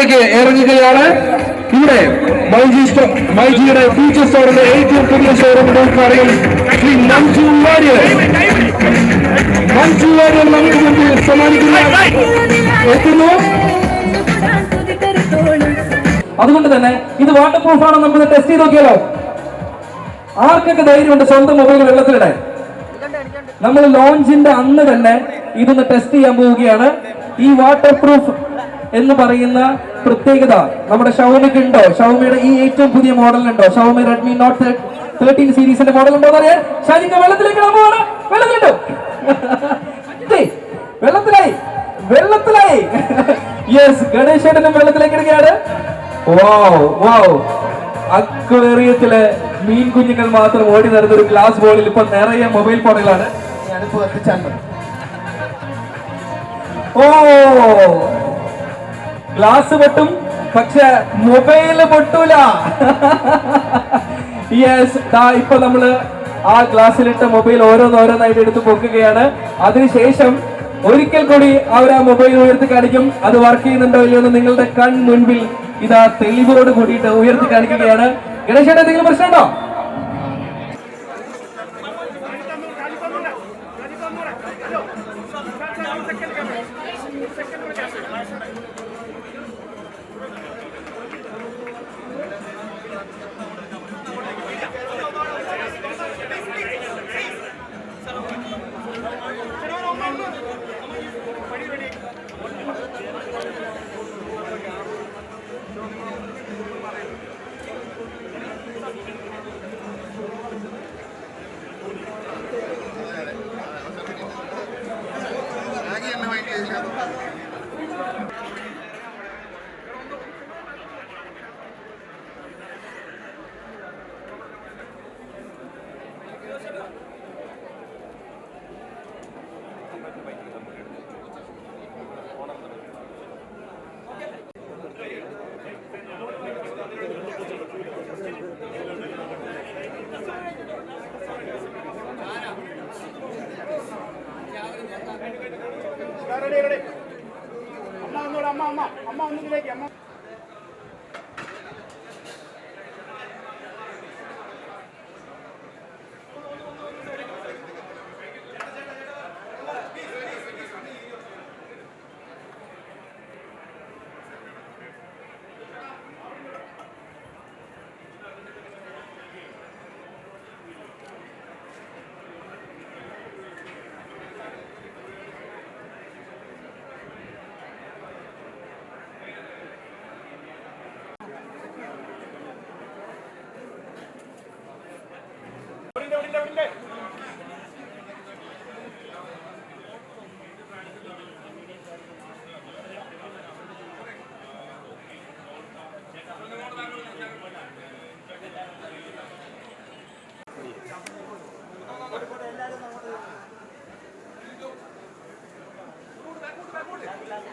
സ്റ്റോറിലേക്ക് ഇറങ്ങുകയാണ്. ഇവിടെ മൈജിയുടെ ഫ്യൂച്ചർ സ്റ്റോറിന്റെ ഏറ്റവും പുതിയ ഷോറൂമിന്റെ ഉദ്ഘാടനം ശ്രീ മഞ്ജു വാര്യർ നമുക്ക് മുമ്പിൽ സമ്മാനിക്കുന്ന എത്തുന്നു. അതുകൊണ്ട് തന്നെ ഇത് വാട്ടർ പ്രൂഫ് ആണോ നമുക്ക് ടെസ്റ്റ് ചെയ്ത് നോക്കിയാലോ? ആർക്കൊക്കെ ധൈര്യമുണ്ട് സ്വന്തം മൊബൈൽ വെള്ളത്തിലിടാൻ? നമ്മൾ ലോഞ്ചിന്റെ അന്ന് തന്നെ ഇതൊന്ന് ടെസ്റ്റ് ചെയ്യാൻ പോവുകയാണ്. ഈ വാട്ടർ പ്രൂഫ് എന്ന് പറയുന്ന പ്രത്യേകത നമ്മുടെ ഷവമിക്ക് ഉണ്ടോ? ഷവമിയുടെ ഈ ഏറ്റവും പുതിയ മോഡലുണ്ടോ? ഷവമി റെഡ്മി നോട്ട് 13 സീരീസിന്റെ മോഡൽ ഉണ്ടോ എന്നറിയാൻ ഷാജിക്ക വെള്ളത്തിലേക്ക് പോവാണ്. വെള്ളത്തിലിട്ടു, വെള്ളത്തിലായി. യെസ്, ഗണേശേട്ടനും വെള്ളത്തിലേക്ക് ഇടുകയാണ്. അക്വേറിയത്തിലെ മീൻ കുഞ്ഞുങ്ങൾ മാത്രം ഓടി നടന്ന ഒരു ഗ്ലാസ് ബോളിൽ ഇപ്പൊ നിറയെ മൊബൈൽ ഫോണുകളാണ്. ഞാനിപ്പോ എത്തിച്ചാണ്. ഗ്ലാസ് പൊട്ടും, പക്ഷെ മൊബൈല് പൊട്ടൂല. യെസ്, ഇപ്പൊ നമ്മള് ആ ഗ്ലാസ്സിലിട്ട മൊബൈൽ ഓരോന്നായിട്ട് എടുത്ത് പൊക്കുകയാണ്. അതിനുശേഷം ഒരിക്കൽ കൂടി അവർ ആ മൊബൈൽ ഉയർത്തി കാണിക്കും. അത് വർക്ക് ചെയ്യുന്നുണ്ടോ ഇല്ലയോ എന്ന് നിങ്ങളുടെ കൺ മുൻപിൽ ഇതാ തെളിവോട് കൂടിയിട്ട് ഉയർത്തി കാണിക്കുകയാണ്. ഗണേശേട്ടൻ എന്തെങ്കിലും പ്രശ്നമുണ്ടോ? അമ്മ ഒന്നിലേക്ക് അമ്മ